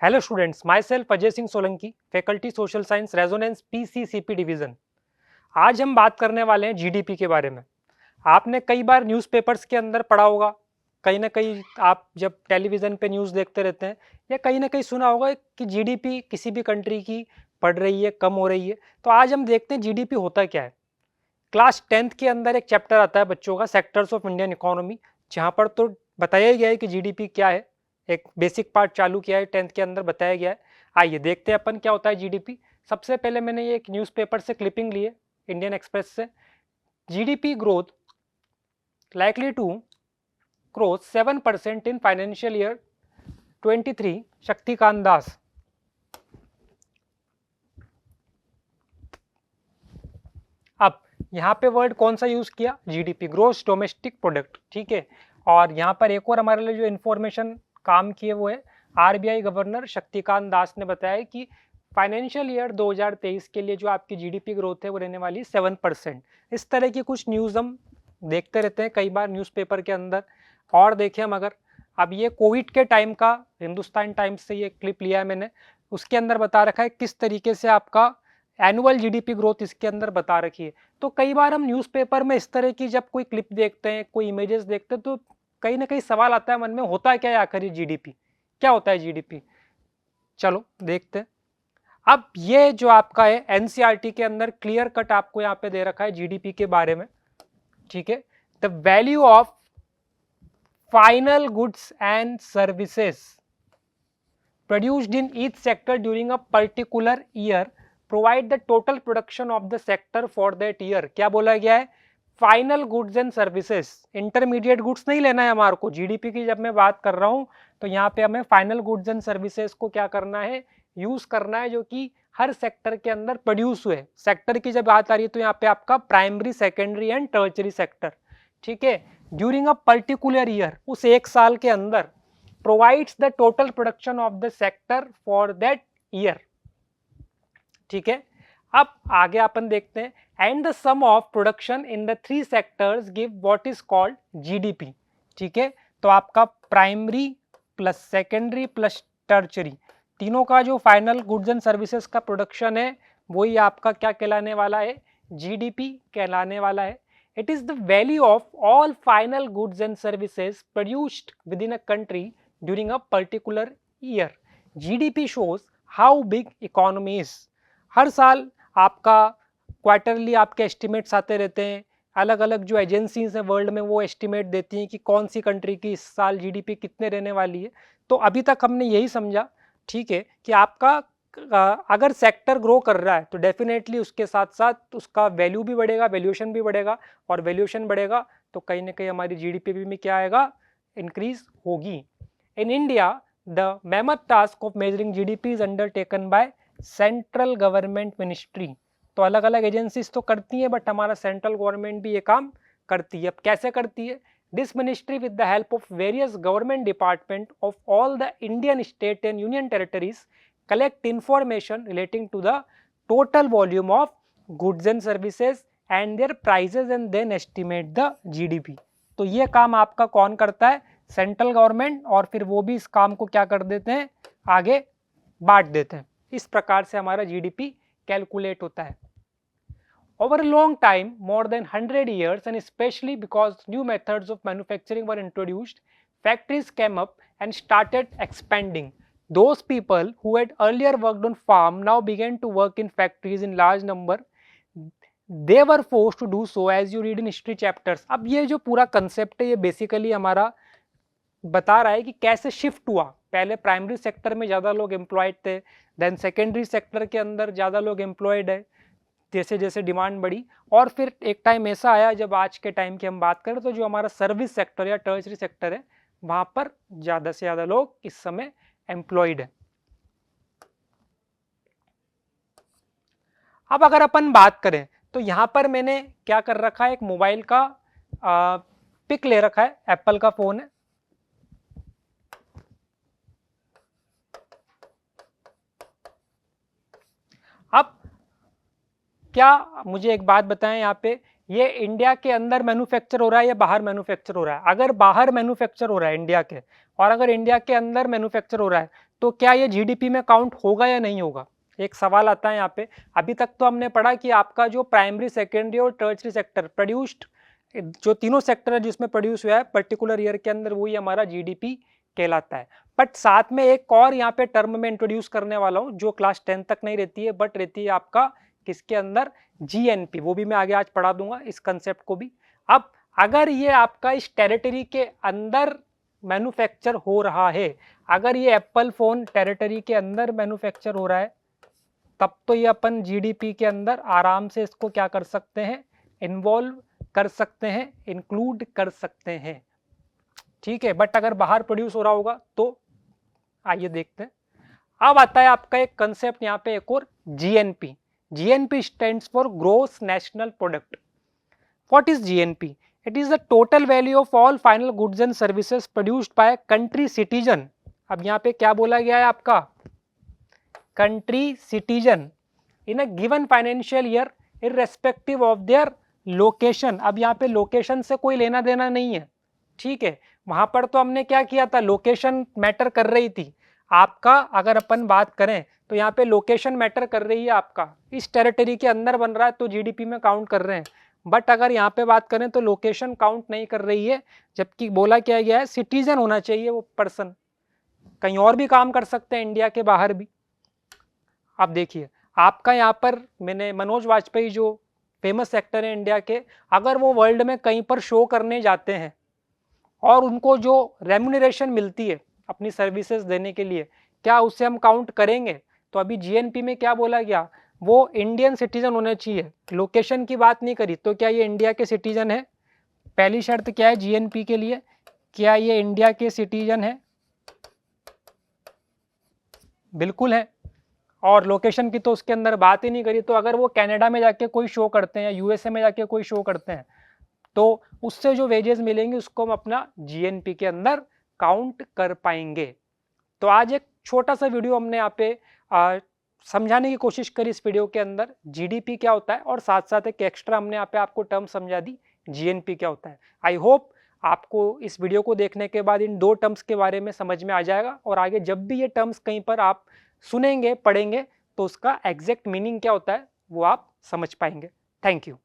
Hello students, myself Ajay Singh Solanki, faculty social science, Resonance PCCP division. आज हम बात करने वाले हैं जीडीपी के बारे में। आपने कई बार न्यूज़पेपर्स के अंदर पढ़ा होगा, कहीं ना कहीं आप जब टेलीविज़न पे न्यूज़ देखते रहते हैं या कहीं ना कहीं सुना होगा कि जीडीपी किसी भी कंट्री की बढ़ रही है, कम हो रही है। तो आज हम देखते हैं जीडीपी होता क्या है। क्लास 10th के अंदर एक चैप्टर आता है बच्चों का, सेक्टर्स ऑफ इंडियन इकोनॉमी, जहाँ पर तो बताया ही गया है कि जीडीपी क्या है। एक बेसिक पार्ट चालू किया है, 10th के अंदर बताया गया है। आइए देखते हैं अपन क्या होता है जीडीपी। सबसे पहले मैंने ये एक न्यूज़पेपर से क्लिपिंग ली है, इंडियन एक्सप्रेस से। GDP growth likely to grow 7% in financial year 23, Shaktikanta Das. अब यहाँ पे वर्ड कौन सा यूज किया? जीडीपी, ग्रोस डोमेस्टिक प्रोडक्ट, ठीक है। और यहाँ पर एक और हमारे लिए जो इन्फॉर्मेशन काम की है वो है, आरबीआई गवर्नर शक्तिकांत दास ने बताया कि फाइनेंशियल ईयर 2023 के लिए जो आपकी जीडीपी ग्रोथ है वो रहने वाली 7%। इस तरह की कुछ न्यूज़ हम देखते रहते हैं कई बार न्यूज़पेपर के अंदर। और देखें हम अगर, अब ये कोविड के टाइम का हिंदुस्तान टाइम्स से ये क्लिप लिया है मैंने, उसके अंदर बता रखा है किस तरीके से आपका एनुअल जीडीपी ग्रोथ इसके अंदर बता रखी है। तो कई बार हम न्यूज़पेपर में इस तरह की जब कोई क्लिप देखते हैं, कोई इमेजेस देखते हैं, तो कहीं ना कहीं सवाल आता है मन में, होता है क्या है आखिर ये जीडीपी? क्या होता है जीडीपी? चलो देखते हैं। अब ये जो आपका है एनसीईआरटी के अंदर क्लियर कट आपको यहाँ पे दे रखा है जीडीपी के बारे में, ठीक है। The value of final goods and services produced in each sector during a particular year provide the total production of the sector for that year। क्या बोला गया है? Final goods and services, intermediate goods नहीं लेना है हमारे को। GDP की जब मैं बात कर रहा हूं तो यहाँ पे हमें फाइनल गुड्स एंड सर्विसेज को क्या करना है? यूज करना है, जो कि हर सेक्टर के अंदर प्रोड्यूस हुए। सेक्टर की जब बात आ रही है तो यहाँ पे आपका primary, secondary and tertiary sector, ठीक है। ड्यूरिंग अ पर्टिकुलर ईयर, उस एक साल के अंदर, provides the total production of the sector for that year, ठीक है। अब आगे अपन देखते हैं, and the sum of production in the three sectors give what is called GDP, ठीक है। तो आपका primary plus secondary plus tertiary, तीनों का जो फाइनल गुड्स एंड सर्विसेज का प्रोडक्शन है वही आपका क्या कहलाने वाला है? जीडीपी कहलाने वाला है। It is the value of all final goods and services produced with in a country during a particular year। GDP shows how big economy is। हर साल आपका क्वार्टरली आपके एस्टिमेट्स आते रहते हैं, अलग अलग जो एजेंसीज हैं वर्ल्ड में वो एस्टिमेट देती हैं कि कौन सी कंट्री की इस साल जीडीपी कितने रहने वाली है। तो अभी तक हमने यही समझा, ठीक है, कि आपका अगर सेक्टर ग्रो कर रहा है तो डेफिनेटली उसके साथ साथ उसका वैल्यू भी बढ़ेगा, वैल्यूएशन भी बढ़ेगा, और वैल्यूएशन बढ़ेगा तो कहीं ना कहीं हमारी जीडीपी में क्या आएगा? इंक्रीज होगी। In India, the mammoth task of measuring GDP is undertaken by Central Government Ministry। तो अलग अलग एजेंसीज तो करती हैं, बट हमारा सेंट्रल गवर्नमेंट भी ये काम करती है। अब कैसे करती है? This ministry with the help of various government department of all the Indian state and union territories collect information relating to the total volume of goods and services and their prices and then estimate the GDP. तो ये काम आपका कौन करता है? Central government. और फिर वो भी इस काम को क्या कर देते हैं? आगे बांट देते हैं। इस प्रकार से हमारा जीडीपी कैलकुलेट होता है। Over a long time, more than 100 years, and especially because new methods of manufacturing were introduced, factories came up and started expanding। Those people who had earlier worked on farm now began to work in factories in large number। They were forced to do so, as you read in history chapters। अब ये जो पूरा concept है ये basically हमारा बता रहा है कि कैसे शिफ्ट हुआ। पहले प्राइमरी सेक्टर में ज़्यादा लोग एम्प्लॉयड थे, देन सेकेंडरी सेक्टर के अंदर ज़्यादा लोग एम्प्लॉयड है, जैसे जैसे डिमांड बढ़ी। और फिर एक टाइम ऐसा आया जब आज के टाइम की हम बात करें तो जो हमारा सर्विस सेक्टर या टर्चरी सेक्टर है वहाँ पर ज़्यादा से ज़्यादा लोग इस समय एम्प्लॉयड है। अब अगर अपन बात करें तो यहाँ पर मैंने क्या कर रखा है, एक मोबाइल का पिक ले रखा है, एप्पल का फ़ोन है। अब क्या मुझे एक बात बताएं यहाँ पे, ये इंडिया के अंदर मैन्युफैक्चर हो रहा है या बाहर मैन्युफैक्चर हो रहा है? अगर बाहर मैन्युफैक्चर हो रहा है इंडिया के, और अगर इंडिया के अंदर मैन्युफैक्चर हो रहा है, तो क्या ये जीडीपी में काउंट होगा या नहीं होगा? एक सवाल आता है यहाँ पे। अभी तक तो हमने पढ़ा कि आपका जो प्राइमरी, सेकेंडरी और टर्शरी सेक्टर प्रोड्यूस्ड, जो तीनों सेक्टर है जिसमें प्रोड्यूस हुआ है पर्टिकुलर ईयर के अंदर, वही हमारा जीडीपी कहलाता है। बट साथ में एक और यहाँ पे टर्म में इंट्रोड्यूस करने वाला हूँ जो क्लास 10 तक नहीं रहती है, बट रहती है आपका किसके अंदर, जीएनपी। वो भी मैं आगे आज पढ़ा दूंगा इस कंसेप्ट को भी। अब अगर ये आपका इस टेरिटरी के अंदर मैन्युफैक्चर हो रहा है, अगर ये एप्पल फोन टेरिटरी के अंदर मैन्युफैक्चर हो रहा है, तब तो ये अपन जीडीपी के अंदर आराम से इसको क्या कर सकते हैं, इन्वॉल्व कर सकते हैं, इंक्लूड कर सकते हैं, ठीक है। बट अगर बाहर प्रोड्यूस हो रहा होगा तो आइए देखते हैं। अब आता है आपका एक कंसेप्ट यहाँ पे एक और, GNP. GNP stands for gross national product. What is GNP? It is the total value of all final goods and services produced by country citizen. अब यहाँ पे क्या बोला गया है आपका, country citizen in a given financial year irrespective of their location. अब यहाँ पे लोकेशन से कोई लेना देना नहीं है, ठीक है। वहां पर तो हमने क्या किया था, लोकेशन मैटर कर रही थी आपका। अगर अपन बात करें तो यहाँ पे लोकेशन मैटर कर रही है आपका, इस टेरिटरी के अंदर बन रहा है तो जीडीपी में काउंट कर रहे हैं। बट अगर यहाँ पे बात करें तो लोकेशन काउंट नहीं कर रही है, जबकि बोला क्या गया है, सिटीजन होना चाहिए वो पर्सन, कहीं और भी काम कर सकते हैं इंडिया के बाहर भी। अब देखिए आपका यहाँ पर मैंने मनोज वाजपेयी जो फेमस एक्टर है इंडिया के, अगर वो वर्ल्ड में कहीं पर शो करने जाते हैं और उनको जो रेम्यूनरेशन मिलती है अपनी सर्विसेज देने के लिए, क्या उससे हम काउंट करेंगे? तो अभी जीएनपी में क्या बोला गया, वो इंडियन सिटीजन होने चाहिए, लोकेशन की बात नहीं करी। तो क्या ये इंडिया के सिटीजन है? पहली शर्त क्या है जीएनपी के लिए, क्या ये इंडिया के सिटीजन है? बिल्कुल है। और लोकेशन की तो उसके अंदर बात ही नहीं करी। तो अगर वो कनाडा में जाके कोई शो करते हैं या यूएसए में जाके कोई शो करते हैं, तो उससे जो वेजेस मिलेंगे उसको हम अपना जीएनपी के अंदर काउंट कर पाएंगे। तो आज एक छोटा सा वीडियो हमने यहाँ पे समझाने की कोशिश करी इस वीडियो के अंदर, जीडीपी क्या होता है, और साथ साथ एक एक्स्ट्रा हमने यहाँ पे आपको टर्म समझा दी, जीएनपी क्या होता है। आई होप आपको इस वीडियो को देखने के बाद इन दो टर्म्स के बारे में समझ में आ जाएगा, और आगे जब भी ये टर्म्स कहीं पर आप सुनेंगे, पढ़ेंगे, तो उसका एग्जैक्ट मीनिंग क्या होता है वो आप समझ पाएंगे। Thank you.